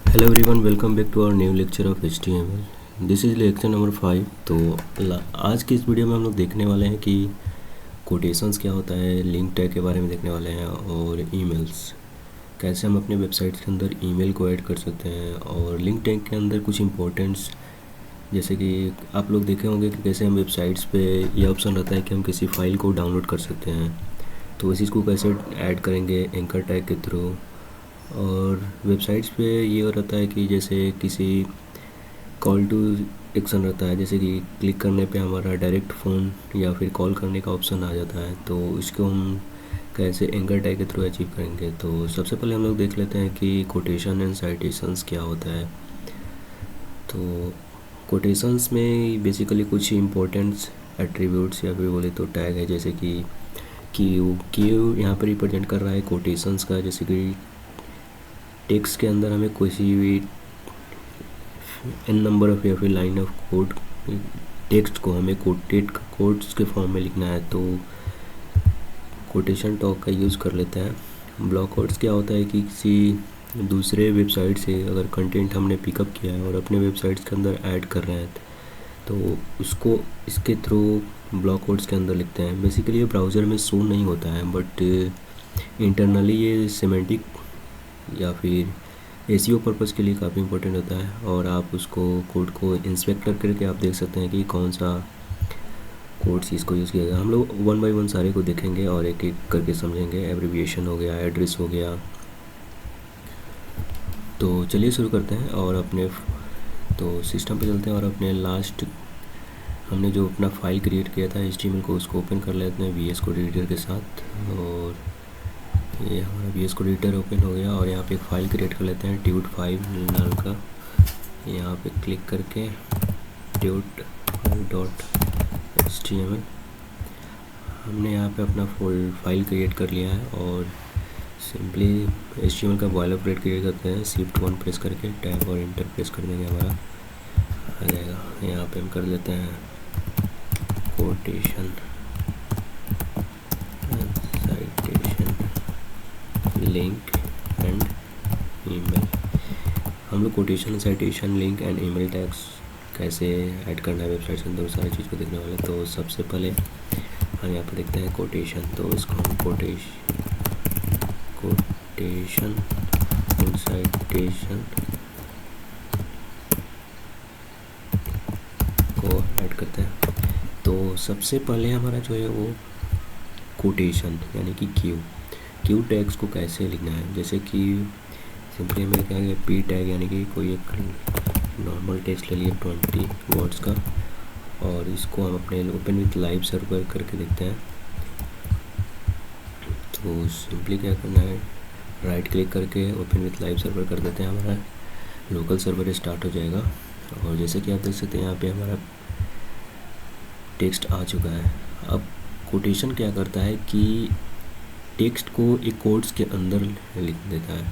Hello everyone, welcome back to our new lecture of HTML। This is lecture number 5। तो आज की इस video में हम लोग देखने वाले हैं कि कोटेशंस क्या होता है, लिंक टैग के बारे में देखने वाले हैं, और ईमेल्स कैसे हम अपने वेबसाइट्स के अंदर ईमेल को ऐड कर सकते हैं, और लिंक टैग के अंदर कुछ इंपॉर्टेंट्स जैसे कि आप लोग देखे होंगे कि कैसे हम वेबसाइट्स पे ये ऑप्शन रहता है कि हम किसी फ़ाइल को डाउनलोड कर सकते हैं, तो इस चीज़ को कैसे ऐड करेंगे एंकर टैग के थ्रू। और वेबसाइट्स पे ये रहता है कि जैसे किसी कॉल टू एक्शन रहता है, जैसे कि क्लिक करने पे हमारा डायरेक्ट फ़ोन या फिर कॉल करने का ऑप्शन आ जाता है, तो इसको हम कैसे एंकर टैग के थ्रू अचीव करेंगे। तो सबसे पहले हम लोग देख लेते हैं कि कोटेशन एंड साइटेशंस क्या होता है। तो कोटेशंस में बेसिकली कुछ इंपॉर्टेंट्स एट्रीब्यूट्स या फिर बोले तो टैग है, जैसे कि क्यू यहाँ पर रिप्रेजेंट कर रहा है कोटेशंस का। जैसे कि टेक्स्ट के अंदर हमें किसी भी एन नंबर ऑफ या फिर लाइन ऑफ कोड टेक्स्ट को हमें कोट्स के फॉर्म में लिखना है, तो कोटेशन टॉग का यूज़ कर लेते हैं। ब्लॉक कोड्स क्या होता है कि किसी दूसरे वेबसाइट से अगर कंटेंट हमने पिकअप किया है और अपने वेबसाइट्स के अंदर ऐड कर रहे हैं, तो उसको इसके थ्रू ब्लॉक कोड्स के अंदर लिखते हैं। बेसिकली ये ब्राउज़र में शो नहीं होता है, बट इंटरनली ये सिमेंटिक या फिर एसईओ पर्पज़ के लिए काफ़ी इंपॉर्टेंट होता है, और आप उसको कोड को इंस्पेक्ट करके आप देख सकते हैं कि कौन सा कोड चीज़ को यूज़ किया गया। हम लोग वन बाय वन सारे को देखेंगे और एक एक करके समझेंगे। एब्रिविएशन हो गया, एड्रेस हो गया। तो चलिए शुरू करते हैं और अपने तो सिस्टम पे चलते हैं और अपने लास्ट हमने जो अपना फाइल क्रिएट किया था HTML को, उसको ओपन कर लेते हैं VS कोड एडिटर के साथ। और ये हमारा VS कोड एडिटर ओपन हो गया और यहाँ पे एक फ़ाइल क्रिएट कर लेते हैं tut5 नाम का। यहाँ पे क्लिक करके tut5.html हमने यहाँ पे अपना फाइल क्रिएट कर लिया है, और सिंपली HTML का बॉयलरप्लेट क्रिएट करते हैं। Shift 1 प्रेस करके टैब और इंटर प्रेस कर देंगे, हमारा आ जाएगा। यहाँ पे हम कर लेते हैं कोटेशन लिंक एंड ईमेल। हम लोग quotation, citation, link and email tags कैसे ऐड करना है वेबसाइट के अंदर, उस सारी चीज़ को देखने वाले। तो सबसे पहले हम यहाँ पर देखते हैं कोटेशन। तो इसको हम कोटेशन और साइटेशन को ऐड करते हैं। तो सबसे पहले हमारा जो है वो कोटेशन यानी कि क्यू टैग्स को कैसे लिखना है। जैसे कि सिंपली हमें क्या है पी टैग यानी कि कोई एक नॉर्मल टेक्स्ट ले लिए 20 वर्ड्स का, और इसको हम अपने ओपन विथ लाइव सर्वर करके देखते हैं। तो सिंपली क्या करना है, राइट क्लिक करके ओपन विथ लाइव सर्वर कर देते हैं, हमारा लोकल सर्वर स्टार्ट हो जाएगा। और जैसे कि आप देख सकते हैं यहाँ पे हमारा टेक्स्ट आ चुका है। अब कोटेशन क्या करता है कि टेक्स्ट को एक कोट्स के अंदर लिख देता है।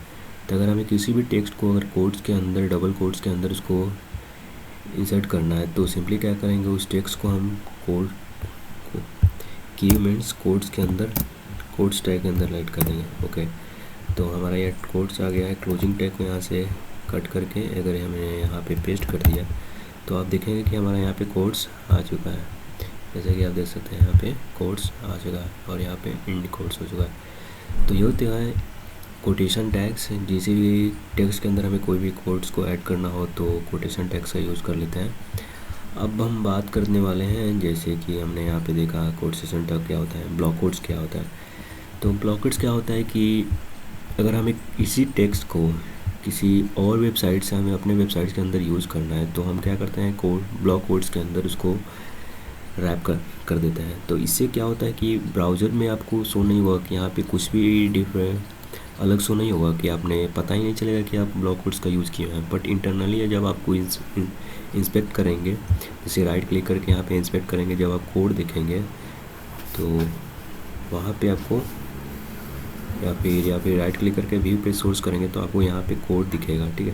तो अगर हमें किसी भी टेक्स्ट को अगर कोट्स के अंदर, डबल कोट्स के अंदर उसको इंसर्ट करना है, तो सिंपली क्या करेंगे, उस टेक्स्ट को हम कोड की मीन्स कोट्स के अंदर, कोट्स टैग के अंदर राइट कर देंगे। ओके, तो हमारा ये कोट्स आ गया है। क्लोजिंग टैग को यहाँ से कट करके अगर हमने यहाँ पे पेस्ट कर दिया, तो आप देखेंगे कि हमारा यहाँ पे कोट्स आ चुका है। जैसे कि आप देख सकते हैं यहाँ पे कोट्स आ चुका है और यहाँ पे इंड कोट्स हो चुका है। तो ये होता है कोटेशन टैग्स। किसी भी टेक्स्ट के अंदर हमें कोई भी कोट्स को ऐड करना हो तो कोटेशन टैग्स का यूज़ कर लेते हैं। अब हम बात करने वाले हैं, जैसे कि हमने यहाँ पे देखा कोटेशन टैग क्या होता है, ब्लॉक कोट्स क्या होता है। तो ब्लॉक कोट्स क्या होता है कि अगर हमें इसी टेक्स्ट को किसी और वेबसाइट से हमें अपने वेबसाइट के अंदर यूज़ करना है, तो हम क्या करते हैं, ब्लॉक कोट्स के अंदर उसको रैप कर देते हैं। तो इससे क्या होता है कि ब्राउज़र में आपको शो नहीं होगा कि यहाँ पे कुछ भी डिफरेंट अलग शो नहीं होगा, कि आपने पता ही नहीं चलेगा कि आप ब्लॉक कोड्स का यूज़ किए हैं। बट इंटरनली जब आपको इंस्पेक्ट करेंगे, जैसे राइट क्लिक करके यहाँ पे इंस्पेक्ट करेंगे, जब आप कोड देखेंगे तो वहाँ पे आपको या फिर राइट क्लिक करके व्यू पे सोर्स करेंगे तो आपको यहाँ पे कोड दिखेगा, ठीक है,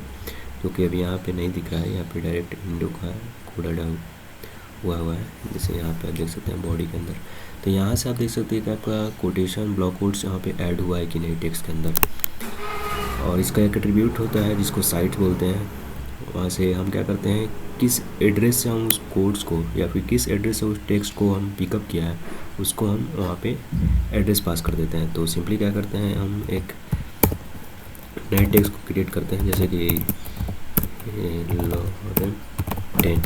जो कि अभी यहाँ पे नहीं दिख रहा है। यहाँ पे डायरेक्ट विंडो का कोड डाउन हुआ है, जैसे यहाँ पे आप देख सकते हैं बॉडी के अंदर। तो यहाँ से आप देख सकते हैं कि आपका कोटेशन ब्लॉक कोड्स यहाँ पे ऐड हुआ है कि नहीं टेक्स्ट के अंदर। और इसका एक एट्रीब्यूट होता है जिसको साइट बोलते हैं। वहाँ से हम क्या करते हैं, किस एड्रेस से हम उस कोड्स को या फिर किस एड्रेस से उस टेक्स्ट को हम पिकअप किया है उसको हम वहाँ पे एड्रेस पास कर देते हैं। तो सिंपली क्या करते हैं, हम एक नए टेक्स्ट को क्रिएट करते हैं, जैसे कि 10।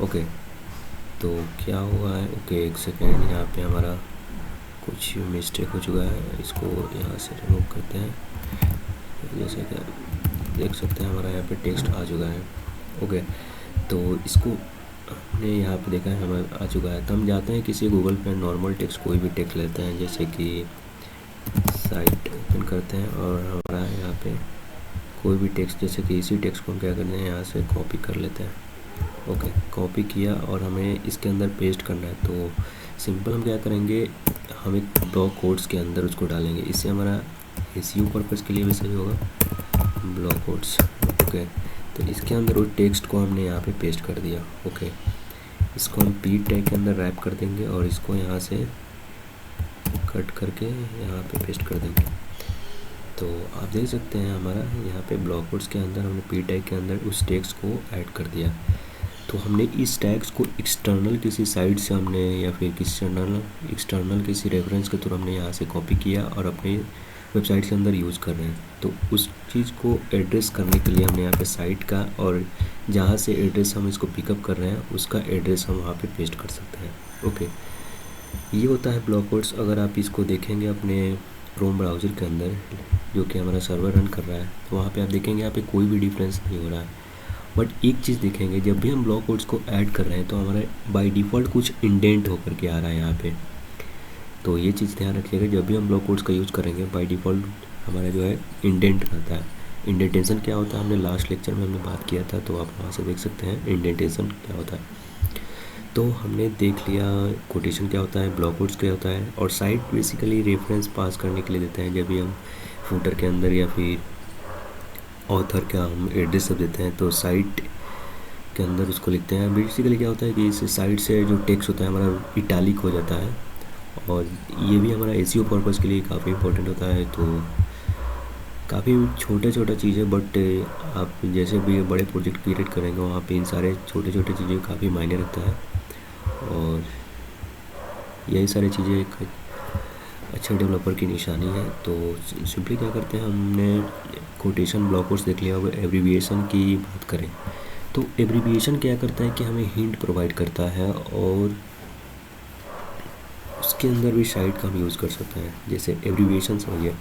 ओके, तो क्या हुआ है, ओके एक सेकेंड, यहाँ पे हमारा कुछ मिस्टेक हो चुका है, इसको यहाँ से रिमूव करते हैं। जैसे कि आप देख सकते हैं हमारा यहाँ पे टेक्स्ट आ चुका है। ओके, तो इसको हमने यहाँ पे देखा है हमारा आ चुका है। तो हम जाते हैं किसी गूगल पे नॉर्मल टेक्स्ट कोई भी टेक्स्ट लेते हैं, जैसे कि साइट ओपन करते हैं और हमारा यहाँ पे कोई भी टेक्स्ट, जैसे कि इसी टेक्स्ट को हम क्या करते हैं यहाँ से कॉपी कर लेते हैं। ओके, कॉपी किया और हमें इसके अंदर पेस्ट करना है। तो सिंपल हम क्या करेंगे, हम एक ब्लॉक कोड्स के अंदर उसको डालेंगे, इससे हमारा एसईओ पर्पज़ के लिए भी सही होगा, ब्लॉक कोड्स। ओके, तो इसके अंदर उस टेक्स्ट को हमने यहाँ पे पेस्ट कर दिया। ओके, इसको हम पी टैग के अंदर रैप कर देंगे और इसको यहाँ से कट करके यहाँ पे पेस्ट कर देंगे। तो आप देख सकते हैं हमारा यहाँ पे ब्लॉक कोड्स के अंदर हमने पी टैग के अंदर उस टेक्स्ट को ऐड कर दिया। तो हमने इस टैग्स को एक्सटर्नल किसी साइट से हमने या फिर एक्सटर्नल किसी रेफरेंस के थ्रू हमने यहाँ से कॉपी किया और अपने वेबसाइट के अंदर यूज़ कर रहे हैं। तो उस चीज़ को एड्रेस करने के लिए हमने यहाँ पे साइट का और जहाँ से एड्रेस हम इसको पिकअप कर रहे हैं उसका एड्रेस हम वहाँ पे पेस्ट कर सकते हैं। ओके, ये होता है ब्लॉक कोड्स। अगर आप इसको देखेंगे अपने क्रोम ब्राउज़र के अंदर जो कि हमारा सर्वर रन कर रहा है, तो वहाँ पे आप देखेंगे यहाँ पे कोई भी डिफरेंस नहीं हो रहा है। बट एक चीज़ देखेंगे, जब भी हम ब्लॉक कोड्स को ऐड कर रहे हैं तो हमारा बाय डिफ़ॉल्ट कुछ इंडेंट होकर के आ रहा है यहाँ पे। तो ये चीज़ ध्यान रखिएगा, जब भी हम ब्लॉक कोड्स का यूज़ करेंगे बाय डिफ़ॉल्ट हमारा जो है इंडेंट रहता है। इंडेंटेशन क्या होता है, हमने लास्ट लेक्चर में हमने बात किया था, तो आप वहाँ से देख सकते हैं इंडेंटेशन क्या होता है। तो हमने देख लिया कोटेशन क्या होता है, ब्लॉक कोड्स क्या होता है, और साइट बेसिकली रेफरेंस पास करने के लिए देते हैं। जब भी हम फूटर के अंदर या फिर ऑथर का हम एड्रेस सब देते हैं तो साइट के अंदर उसको लिखते हैं। बेसिकली क्या होता है कि इस साइट से जो टेक्स्ट होता है हमारा इटालिक हो जाता है, और ये भी हमारा एसईओ पर्पज़ के लिए काफ़ी इंपॉर्टेंट होता है। तो काफ़ी छोटा चीज़ है, बट आप जैसे भी बड़े प्रोजेक्ट क्रिएट करेंगे वहाँ पे इन सारे छोटे चीज़ें काफ़ी मायने रखता है, और यही सारी चीज़ें एक अच्छे डेवलपर की निशानी है। तो सिंपली क्या करते हैं, हमने कोटेशन ब्लॉक कोड्स देख लिया। अब एब्रीविएशन की बात करें तो एब्रीविएशन क्या करता है कि हमें हिंट प्रोवाइड करता है और उसके अंदर भी साइट का हम यूज़ कर सकते हैं। जैसे एब्रीविएशन समझिए,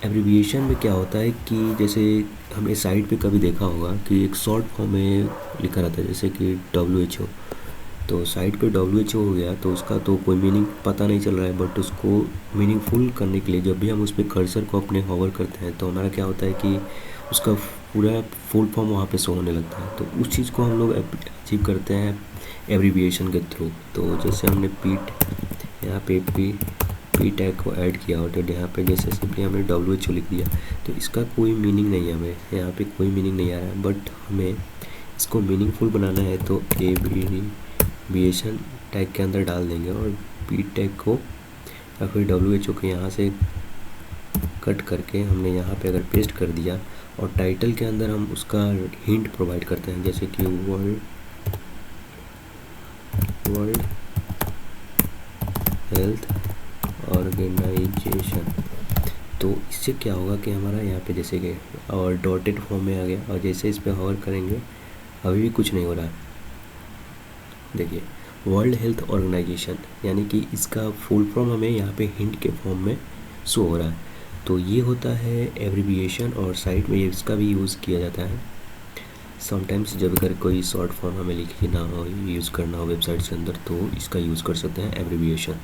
एब्रीविएशन में क्या होता है कि जैसे हमने साइट पे कभी देखा होगा कि एक शॉर्ट फॉर्म में लिखा रहता है, जैसे कि WHO। तो साइट पे WHO हो गया तो उसका तो कोई मीनिंग पता नहीं चल रहा है, बट उसको मीनिंगफुल करने के लिए जब भी हम उस पर कर्सर को अपने होवर करते हैं तो हमारा क्या होता है कि उसका पूरा फुल फॉर्म वहाँ पे शो होने लगता है। तो उस चीज़ को हम लोग अचीव करते हैं एब्रीविएशन के थ्रू। तो जैसे हमने यहाँ पे पी टैग को ऐड किया और यहाँ पे जैसे सिंपली हमने WHO लिख दिया, तो इसका कोई मीनिंग नहीं है, हमें यहाँ पे कोई मीनिंग नहीं आ रहा है, बट हमें इसको मीनिंगफुल बनाना है तो एब्रीविएशन टैग के अंदर डाल देंगे और पी टैग को या फिर WHO को यहाँ से कट करके हमने यहाँ पे अगर पेस्ट कर दिया, और टाइटल के अंदर हम उसका हिंट प्रोवाइड करते हैं, जैसे कि वर्ल्ड हेल्थ ऑर्गेनाइजेशन। तो इससे क्या होगा कि हमारा यहाँ पे जैसे कि और डॉटेड फॉर्म में आ गया, और जैसे इस पर होवर करेंगे अभी भी कुछ नहीं हो रहा है। देखिए वर्ल्ड हेल्थ ऑर्गेनाइजेशन, यानी कि इसका फुल फॉर्म हमें यहाँ पे हिंट के फॉर्म में शो हो रहा है। तो ये होता है एब्रीविएशन, और साइट में इसका भी यूज़ किया जाता है समटाइम्स। जब अगर कोई शॉर्ट फॉर्म हमें लिखना हो, यूज़ करना हो वेबसाइट के अंदर, तो इसका यूज़ कर सकते हैं एब्रीविएशन।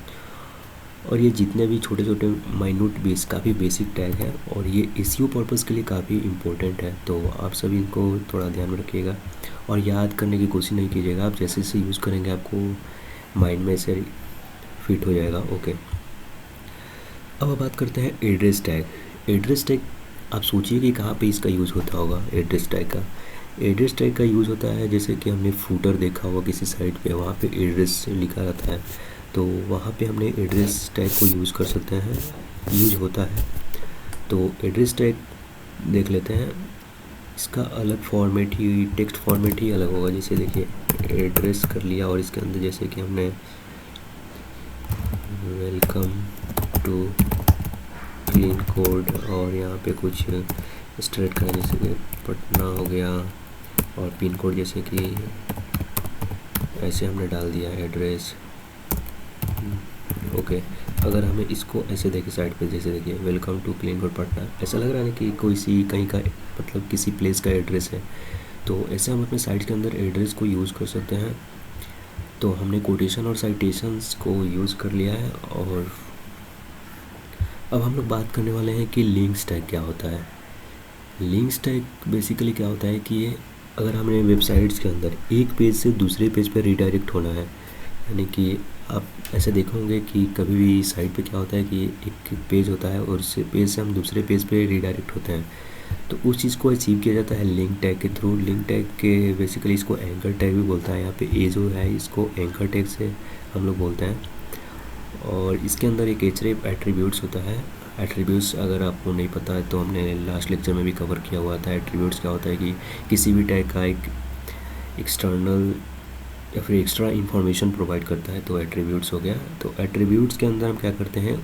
और ये जितने भी छोटे माइन्यूट बेस काफ़ी बेसिक टैग है, और ये एसईओ पर्पज़ के लिए काफ़ी इम्पोर्टेंट है। तो आप सभी इनको थोड़ा ध्यान में रखिएगा और याद करने की कोशिश नहीं कीजिएगा। आप जैसे जैसे यूज़ करेंगे आपको माइंड में से फिट हो जाएगा। ओके, अब बात करते हैं एड्रेस टैग। एड्रेस टैग आप सोचिए कि कहाँ पे इसका यूज़ होता होगा। एड्रेस टैग का यूज़ होता है, जैसे कि हमने फूटर देखा होगा किसी साइट पे, वहाँ पे एड्रेस लिखा रहता है, तो वहाँ पे हमने एड्रेस टैग को यूज़ कर सकते हैं, यूज होता है। तो एड्रेस टैग देख लेते हैं। इसका अलग फॉर्मेट ही, टेक्स्ट फॉर्मेट ही अलग होगा। जैसे देखिए एड्रेस कर लिया और इसके अंदर जैसे कि हमने वेलकम टू क्लीन कोड और यहाँ पे कुछ स्ट्रेट करें, जैसे कि पटना हो गया, और पिन कोड जैसे कि ऐसे हमने डाल दिया एड्रेस। ओके, अगर हमें इसको ऐसे देखें साइड पे, जैसे देखिए welcome to clean code Patna, ऐसा लग रहा है कि कोई सी कहीं का मतलब किसी प्लेस का एड्रेस है। तो ऐसे हम अपने साइट के अंदर एड्रेस को यूज़ कर सकते हैं। तो हमने कोटेशन और साइटेशंस को यूज़ कर लिया है। और अब हम लोग बात करने वाले हैं कि लिंक्स टैग क्या होता है। लिंक्स टैग बेसिकली क्या होता है कि ये अगर हमने वेबसाइट्स के अंदर एक पेज से दूसरे पेज पर रीडायरेक्ट होना है, यानी कि आप ऐसे देखोगे कि कभी भी साइट पे क्या होता है कि एक पेज होता है और उस पेज से हम दूसरे पेज पे रीडायरेक्ट होते हैं, तो उस चीज़ को अचीव किया जाता है लिंक टैग के थ्रू। लिंक टैग के बेसिकली इसको एंकर टैग भी बोलता है। यहाँ पे ए जो है इसको एंकर टैग से हम लोग बोलते हैं। और इसके अंदर एक एट्रीब्यूट्स होता है। एट्रीब्यूट्स अगर आपको नहीं पता है तो हमने लास्ट लेक्चर में भी कवर किया हुआ था। एट्रीब्यूट्स क्या होता है कि किसी भी टैग का एक एक्सटर्नल या फिर एक्स्ट्रा इन्फॉर्मेशन प्रोवाइड करता है, तो एट्रीब्यूट्स हो गया। तो एट्रीब्यूट्स के अंदर हम क्या करते हैं,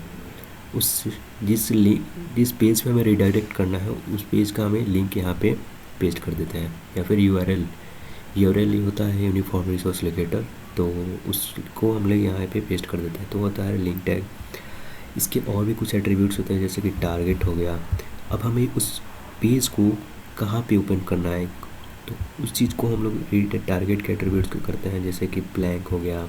उस जिस पेज पे हमें रिडायरेक्ट करना है उस पेज का हमें लिंक यहाँ पे पेस्ट कर देते हैं, या फिर यूआरएल ही होता है यूनिफॉर्म रिसोर्स लोकेटर, तो उसको हम लोग यहाँ पे पेस्ट कर देते हैं, तो होता है लिंक टैग। इसके और भी कुछ एट्रीब्यूट्स होते हैं, जैसे कि टारगेट हो गया। अब हमें उस पेज को कहाँ पे ओपन करना है, तो उस चीज़ को हम लोग टारगेट के एट्रीब्यूट्स करते हैं, जैसे कि ब्लैंक हो गया,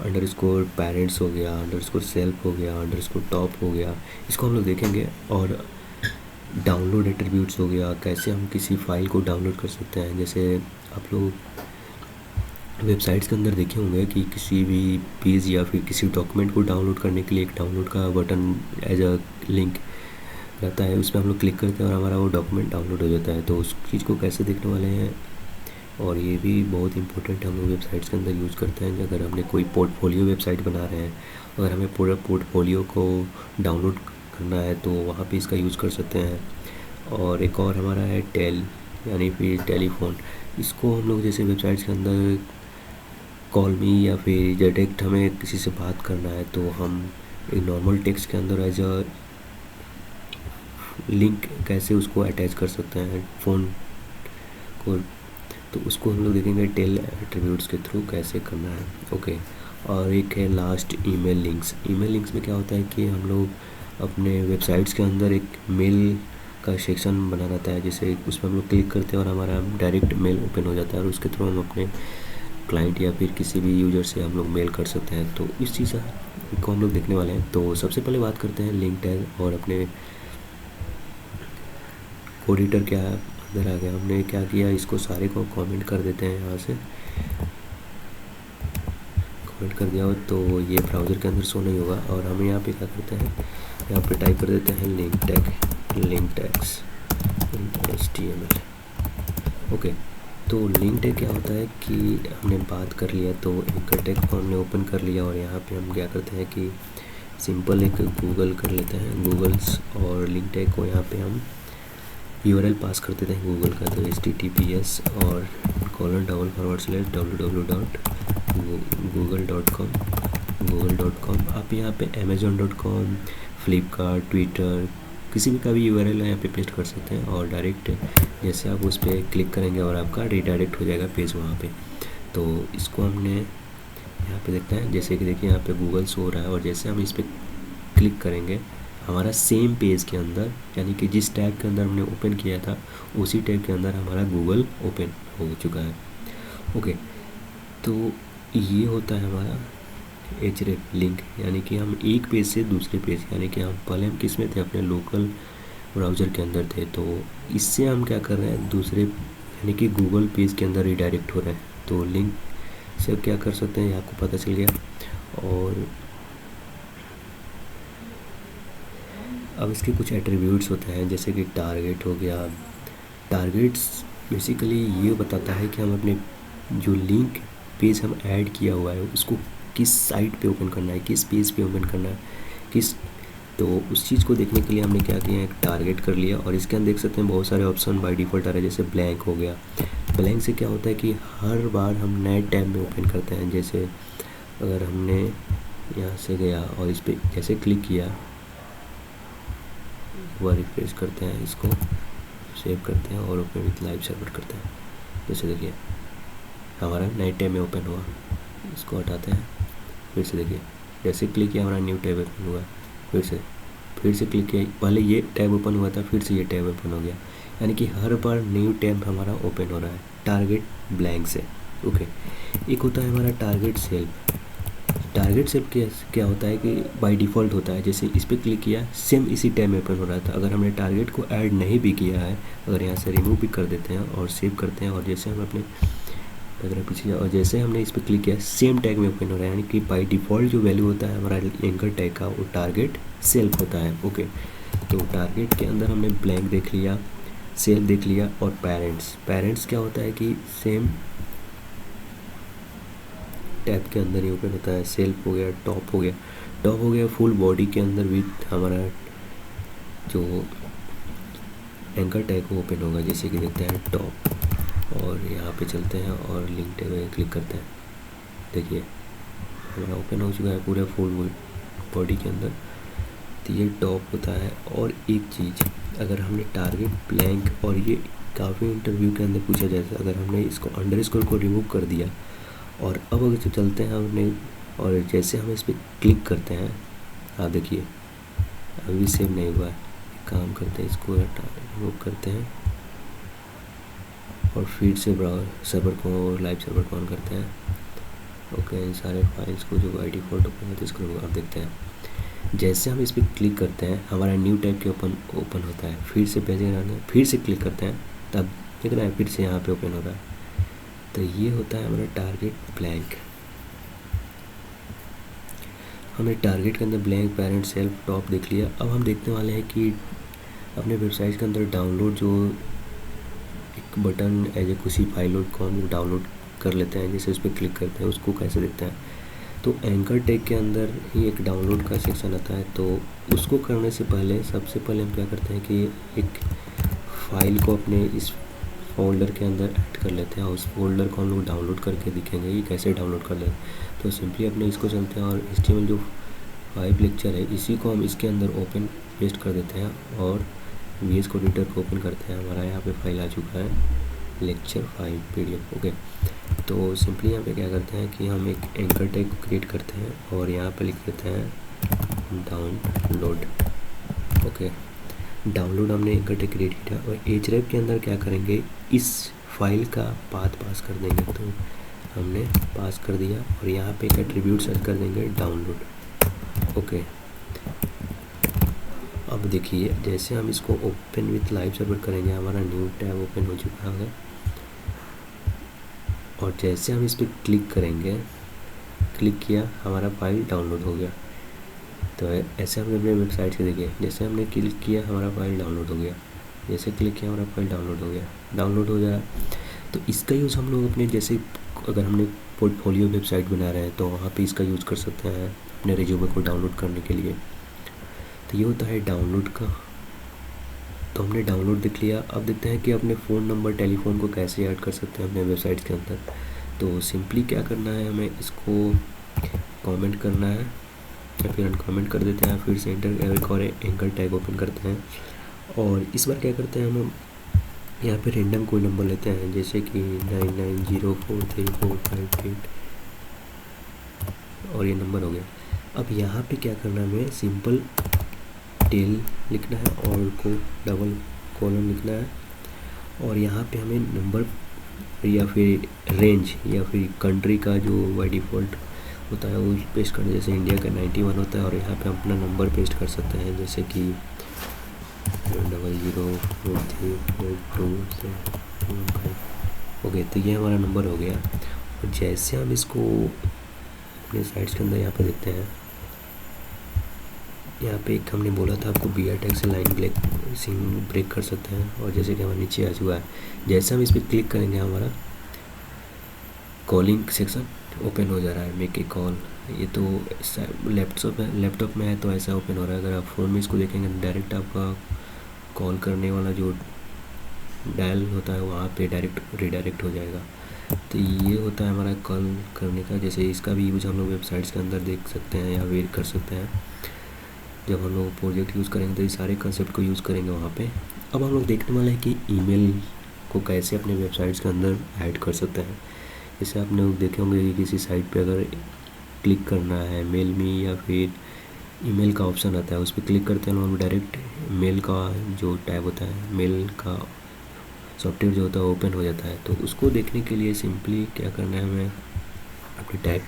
अंडरस्कोर पेरेंट्स हो गया, अंडरस्कोर सेल्फ हो गया, अंडरस्कोर टॉप हो गया, इसको हम लोग देखेंगे। और डाउनलोड एट्रीब्यूट्स हो गया, कैसे हम किसी फ़ाइल को डाउनलोड कर सकते हैं। जैसे आप लोग वेबसाइट्स के अंदर देखे होंगे कि किसी भी पेज या फिर किसी डॉक्यूमेंट को डाउनलोड करने के लिए एक डाउनलोड का बटन एज अ लिंक रहता है, उसमें हम लोग क्लिक करते हैं और हमारा वो डॉक्यूमेंट डाउनलोड हो जाता है। तो उस चीज़ को कैसे देखने वाले हैं, और ये भी बहुत इंपॉर्टेंट हम लोग वेबसाइट्स के अंदर यूज़ करते हैं। अगर हमने कोई पोर्टफोलियो वेबसाइट बना रहे हैं, अगर हमें पूरा पोर्टफोलियो को डाउनलोड करना है तो वहाँ पे इसका यूज़ कर सकते हैं। और एक और हमारा है टेल, यानी फिर टेलीफोन। इसको हम लोग जैसे वेबसाइट्स के अंदर कॉल मी या फिर डायरेक्ट हमें किसी से बात करना है, तो हम एक नॉर्मल टेक्स्ट के अंदर एज अ लिंक कैसे उसको अटैच कर सकते हैं फ़ोन को, तो उसको हम लोग देखेंगे टेल एट्रीब्यूट्स के थ्रू कैसे करना है। ओके, और एक है last email links. Email links में क्या होता है कि हम लोग अपने वेबसाइट्स के अंदर एक मेल का सेक्शन बना रहता है, जैसे उसमें हम लोग क्लिक करते हैं और हमारा डायरेक्ट मेल ओपन हो जाता है, और उसके थ्रू हम अपने क्लाइंट या फिर किसी भी यूज़र से हम लोग मेल कर सकते हैं। तो इस चीज़ को हम लोग देखने वाले हैं। तो सबसे पहले बात करते हैं लिंक टैग और अपने कोडिटर क्या अंदर आ गया। हमने क्या किया, इसको सारे को कमेंट कर देते हैं। यहाँ से कमेंट कर दिया हो तो ये ब्राउज़र के अंदर शो नहीं होगा, और हम यहाँ पे क्या करते हैं, यहाँ पे टाइप कर देते हैं लिंक टैग्स HTML। ओके, तो लिंक टैग क्या होता है कि हमने बात कर लिया, तो एंकर टैग को हमने ओपन कर लिया, और यहाँ पे हम क्या करते हैं कि सिंपल एक गूगल कर लेते हैं, गूगल्स, और लिंक टैग को यहाँ पे हम URL पास कर देते हैं गूगल का, तो HTTPS और www.google.com। आप यहाँ पे amazon.com, फ्लिपकार्ट, ट्विटर, किसी भी का भी URL यहाँ पे पेस्ट कर सकते हैं, और डायरेक्ट जैसे आप उस पर क्लिक करेंगे और आपका रीडायरेक्ट हो जाएगा पेज वहाँ पे। तो इसको हमने यहाँ पे देखते हैं, जैसे कि देखिए यहाँ पे गूगल शो हो रहा है, और जैसे हम इस पर क्लिक करेंगे हमारा सेम पेज के अंदर, यानी कि जिस टैब के अंदर हमने ओपन किया था उसी टैब के अंदर हमारा गूगल ओपन हो चुका है। ओके, तो ये होता है हमारा href लिंक, यानी कि हम एक पेज से दूसरे पेज, यानी कि हम पहले हम किस में थे, अपने लोकल ब्राउज़र के अंदर थे, तो इससे हम क्या कर रहे हैं दूसरे यानी कि गूगल पेज के अंदर रिडायरेक्ट हो रहे हैं। तो लिंक से क्या कर सकते हैं, आपको पता चल गया। और अब इसके कुछ एट्रीब्यूट्स होते हैं, जैसे कि टारगेट हो गया। टारगेट्स बेसिकली ये बताता है कि हम अपने जो लिंक पेज हम ऐड किया हुआ है उसको किस साइट पे ओपन करना है, किस पेज पे ओपन करना है, किस तो उस चीज़ को देखने के लिए हमने क्या किया, एक टारगेट कर लिया और इसके अंदर देख सकते हैं बहुत सारे ऑप्शन बाय डिफ़ॉल्ट आ रहे हैं, जैसे ब्लैंक हो गया। ब्लैंक से क्या होता है कि हर बार हम नए टैब में ओपन करते हैं। जैसे अगर हमने यहाँ से गया और इस पर जैसे क्लिक किया, वह रिफ्रेश करते हैं, इसको सेव करते हैं और ओपन विथ लाइव सर्वर करते हैं। जैसे देखिए हमारा नए टैब में ओपन हुआ, इसको हटाते हैं, फिर से देखिए जैसे क्लिक किया हमारा न्यू टैब ओपन हुआ, फिर से क्लिक किया, पहले ये टैब ओपन हुआ था, फिर से ये टैब ओपन हो गया। यानी कि हर बार न्यू टैब हमारा ओपन हो रहा है टारगेट ब्लैंक से। ओके, एक होता है हमारा टारगेट सेल्फ। टारगेट सेल्फ क्या होता है कि बाय डिफ़ॉल्ट होता है, जैसे इस पर क्लिक किया सेम इसी टैब में ओपन हो रहा था। अगर हमने टारगेट को ऐड नहीं भी किया है, अगर यहाँ से रिमूव भी कर देते हैं और सेव करते हैं और जैसे हम अपने अगर पीछे और जैसे हमने इस पर क्लिक किया सेम टैग में ओपन हो रहा है। यानी कि बाय डिफ़ॉल्ट जो वैल्यू होता है हमारा एंकर टैग का, वो टारगेट सेल्फ होता है। ओके, तो टारगेट के अंदर हमने ब्लैंक देख लिया, सेल्फ देख लिया और पेरेंट्स क्या होता है कि सेम टैब के अंदर ही ओपन होता है। सेल्फ हो गया, टॉप हो गया फुल बॉडी के अंदर विथ हमारा जो एंकर टैग को ओपन होगा। जैसे कि देखते हैं टॉप, और यहाँ पे चलते हैं और लिंक टैब में क्लिक करते हैं, देखिए हमारा ओपन हो चुका है पूरा फुल बॉडी के अंदर। तो ये टॉप होता है। और एक चीज़, अगर हमने टारगेट ब्लैंक, और ये काफ़ी इंटरव्यू के अंदर पूछा जाता है, अगर हमने इसको अंडरस्कोर को रिमूव कर दिया और अब अगर चलते हैं हमने और जैसे हम इस पर क्लिक करते हैं, आप देखिए अभी सेव नहीं हुआ है। काम करते हैं, इसको रिमूव करते हैं और फिर से सर्वर को लाइव सर्वर को ऑन करते हैं। ओके, इन सारे फाइल्स को जो बाय डिफ़ॉल्ट ओपन होते हैं इसको आप देखते हैं। जैसे हम इस पर क्लिक करते हैं हमारा न्यू टैब के ओपन होता है। फिर से पेज आना, फिर से क्लिक करते हैं, तब देख रहे हैं फिर से यहाँ पे ओपन हो रहा है। तो ये होता है हमारा टारगेट ब्लैंक। हमने टारगेट के अंदर ब्लैंक, पेरेंट, सेल्फ, टॉप देख लिया। अब हम देखने वाले हैं कि अपने वेबसाइट के अंदर डाउनलोड जो एक बटन एज ए खुशी फाइल.com डाउनलोड कर लेते हैं। जैसे उस पर क्लिक करते हैं, उसको कैसे देखते हैं, तो एंकर टैग के अंदर ही एक डाउनलोड का सेक्शन आता है। तो उसको करने से पहले सबसे पहले हम क्या करते हैं कि एक फ़ाइल को अपने इस फोल्डर के अंदर ऐड कर लेते हैं और उस फोल्डर को हम लोग डाउनलोड करके दिखेंगे कि कैसे डाउनलोड कर लेते हैं। तो सिंपली अपने इसको चलते हैं और HTML जो 5 लेक्चर है इसी को हम इसके अंदर ओपन पेस्ट कर देते हैं और VS कोड एडिटर को ओपन करते हैं। हमारा यहाँ पे फाइल आ चुका है लेक्चर 5 PDF। ओके, तो सिंपली यहाँ पे क्या करते हैं कि हम एक एंकर टैग को क्रिएट करते हैं और यहाँ पे लिख देते हैं डाउनलोड। ओके, डाउनलोड हमने एंकर टैग क्रिएट किया और href के अंदर क्या करेंगे, इस फाइल का पाथ पास कर देंगे। तो हमने पास कर दिया और यहाँ पे एक एट्रीब्यूट सेट कर देंगे डाउनलोड। ओके, अब देखिए जैसे हम इसको ओपन विथ लाइव सर्वर करेंगे, हमारा न्यू टैब ओपन हो चुका है और जैसे हम इस पर क्लिक करेंगे, क्लिक किया हमारा फाइल डाउनलोड हो गया। तो ऐसे हमने अपने वेबसाइट से देखिए, जैसे हमने क्लिक किया हमारा फाइल डाउनलोड हो गया, जैसे क्लिक किया हमारा फाइल डाउनलोड हो गया, डाउनलोड हो जाए। तो इसका यूज़ हम लोग अपने जैसे अगर हमने पोर्टफोलियो वेबसाइट बना रहे हैं तो वहाँ पे इसका यूज़ कर सकते हैं अपने रिज्यूमे को डाउनलोड करने के लिए। तो ये होता है डाउनलोड का। तो हमने डाउनलोड देख लिया। अब देखते हैं कि अपने फ़ोन नंबर, टेलीफोन को कैसे ऐड कर सकते हैं अपने वेबसाइट के अंदर। तो सिंपली क्या करना है, हमें इसको कमेंट करना है या फिर अनकमेंट कर देते हैं। फिर से एंकर टैग ओपन करते हैं और इस बार क्या करते हैं, हम यहाँ पे रेंडम कोई नंबर लेते हैं, जैसे कि 99043458 और ये नंबर हो गया। अब यहाँ पे क्या करना है, हमें सिंपल टेल लिखना है और को डबल कॉलन लिखना है और यहाँ पे हमें नंबर या फिर रेंज या फिर कंट्री का जो बाय डिफ़ॉल्ट होता है वो पेस्ट करना। जैसे इंडिया का 91 होता है और यहाँ पे हम अपना नंबर पेस्ट कर सकते हैं, जैसे कि 004382। ओके, तो ये हमारा नंबर हो गया। और जैसे हम इसको अपने साइट्स के अंदर यहाँ पे देखते हैं, यहाँ पे एक हमने बोला था आपको BR टैग से लाइन ब्रेक कर सकते हैं और जैसे कि हमारे नीचे आ चुका है। जैसे हम इस पर क्लिक करेंगे हमारा कॉलिंग सेक्शन ओपन हो जा रहा है। मेक ए कॉल, ये तो लैपटॉप में है तो ऐसा ओपन हो रहा है। अगर आप फ़ोन में इसको देखेंगे तो डायरेक्ट आपका कॉल करने वाला जो डायल होता है वहाँ पे डायरेक्ट रीडायरेक्ट हो जाएगा। तो ये होता है हमारा कॉल करने का। जैसे इसका भी यूज़ हम लोग वेबसाइट्स के अंदर देख सकते हैं या वेट कर सकते हैं। जब हम लोग प्रोजेक्ट यूज़ करेंगे तो ये सारे कंसेप्ट को यूज़ करेंगे वहाँ पे। अब हम लोग देखने वाले हैं कि ईमेल को कैसे अपने वेबसाइट्स के अंदर ऐड कर सकते हैं। जैसे आप लोग देखे होंगे कि किसी साइट पे अगर क्लिक करना है मेल मी या फिर ईमेल का ऑप्शन आता है, उस पर क्लिक करते हैं हम डायरेक्ट मेल का जो टैब होता है, मेल का सॉफ्टवेयर जो होता है ओपन हो जाता है। तो उसको देखने के लिए सिंपली क्या करना है, हमें अपने टैग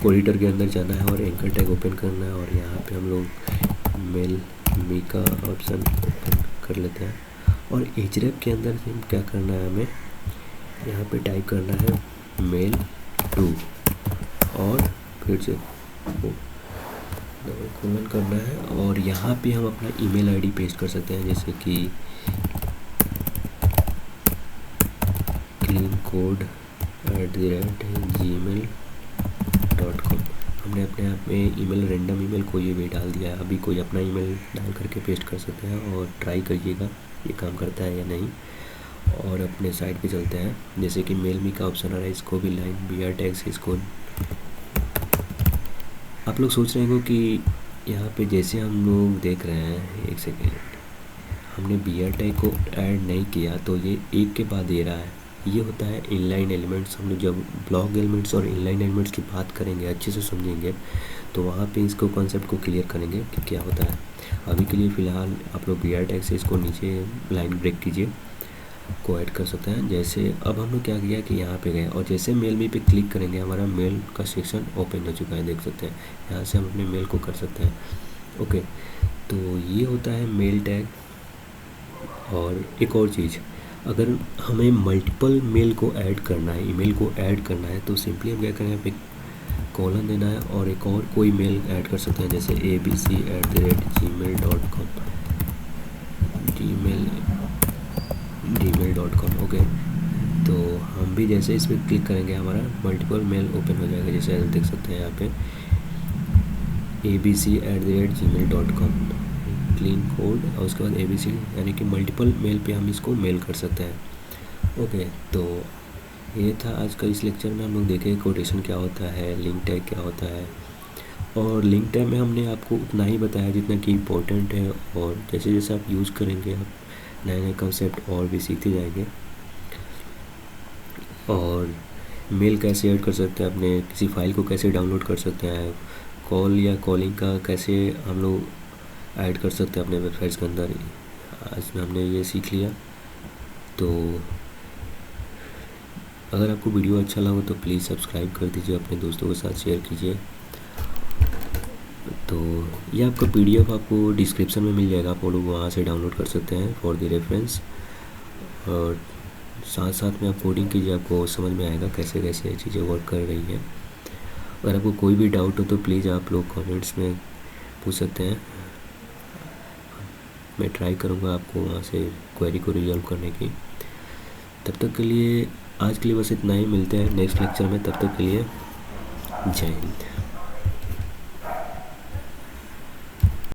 को एडिटर के अंदर जाना है और एंकर टैग ओपन करना है और यहाँ पे हम लोग मेल मी का ऑप्शन ओपन कर लेते हैं। और href के अंदर क्या करना है, हमें यहाँ पे टाइप करना है मेल टू और फिर से डबल कोलन करना है और यहाँ पे हम अपना ईमेल आईडी पेस्ट कर सकते हैं, जैसे कि cleancode@gmail.com। हमने अपने आप में ईमेल रैंडम ईमेल कोई भी डाल दिया है। अभी कोई अपना ईमेल डाल करके पेस्ट कर सकते हैं और ट्राई करिएगा ये काम करता है या नहीं। और अपने साइट पे चलते हैं। जैसे कि मेल मी का ऑप्शन आ रहा है, इसको भी लाइन br टैग से इसको आप लोग सोच रहे हो कि यहाँ पे जैसे हम लोग देख रहे हैं, एक सेकेंड, हमने br टैग को ऐड नहीं किया तो ये एक के बाद दे रहा है। ये होता है इनलाइन एलिमेंट्स। हम लोग जब ब्लॉक एलिमेंट्स और इनलाइन एलिमेंट्स की बात करेंगे, अच्छे से समझेंगे, तो वहाँ पे इसको कॉन्सेप्ट को क्लियर करेंगे कि क्या होता है। अभी के लिए फ़िलहाल आप लोग br टैग से इसको नीचे लाइन ब्रेक कीजिए, को ऐड कर सकते हैं। जैसे अब हम लोग क्या किया कि यहाँ पे गए और जैसे मेल मी पे क्लिक करेंगे हमारा मेल का सेक्शन ओपन हो चुका है, देख सकते हैं। यहाँ से हम अपने मेल को कर सकते हैं। ओके, तो ये होता है मेल टैग। और एक और चीज़, अगर हमें मल्टीपल मेल को ऐड करना है, ईमेल को ऐड करना है, तो सिंपली हम क्या करेंगे, यहाँ पे कॉलन देना है और एक और कोई मेल ऐड कर सकते हैं, जैसे abc@gmail.com gmail.com। ओके, तो हम भी जैसे इस पर क्लिक करेंगे हमारा मल्टीपल मेल ओपन हो जाएगा। जैसे देख सकते हैं यहाँ पे abc@gmail.com क्लीन कोड और उसके बाद abc, यानी कि मल्टीपल मेल पे हम इसको मेल कर सकते हैं। ओके, तो ये था आज का। इस लेक्चर में हम लोग देखे कोटेशन क्या होता है, लिंक टैग क्या होता है। और लिंक टैग में हमने आपको उतना ही बताया जितना कि इम्पोर्टेंट है, और जैसे जैसे आप यूज़ करेंगे आप नए नए कंसेप्ट और भी सीखते जाएंगे। और मेल कैसे ऐड कर सकते हैं, अपने किसी फाइल को कैसे डाउनलोड कर सकते हैं, कॉल या कॉलिंग का कैसे हम लोग ऐड कर सकते हैं अपने वेबसाइट्स के अंदर, आज में हमने ये सीख लिया। तो अगर आपको वीडियो अच्छा लगा तो प्लीज़ सब्सक्राइब कर दीजिए, अपने दोस्तों के साथ शेयर कीजिए। तो ये आपका PDF आपको डिस्क्रिप्शन में मिल जाएगा, आप लोग वहाँ से डाउनलोड कर सकते हैं फॉर द रेफरेंस। और साथ साथ में आप कोडिंग कीजिए, आपको समझ में आएगा कैसे कैसे चीज़ें वर्क कर रही हैं। अगर आपको कोई भी डाउट हो तो प्लीज़ आप लोग कमेंट्स में पूछ सकते हैं, मैं ट्राई करूँगा आपको वहाँ से क्वेरी को रिजॉल्व करने की। तब तक के लिए आज के लिए बस इतना ही, मिलते हैं नेक्स्ट लेक्चर में। तब तक के लिए जय हिंद।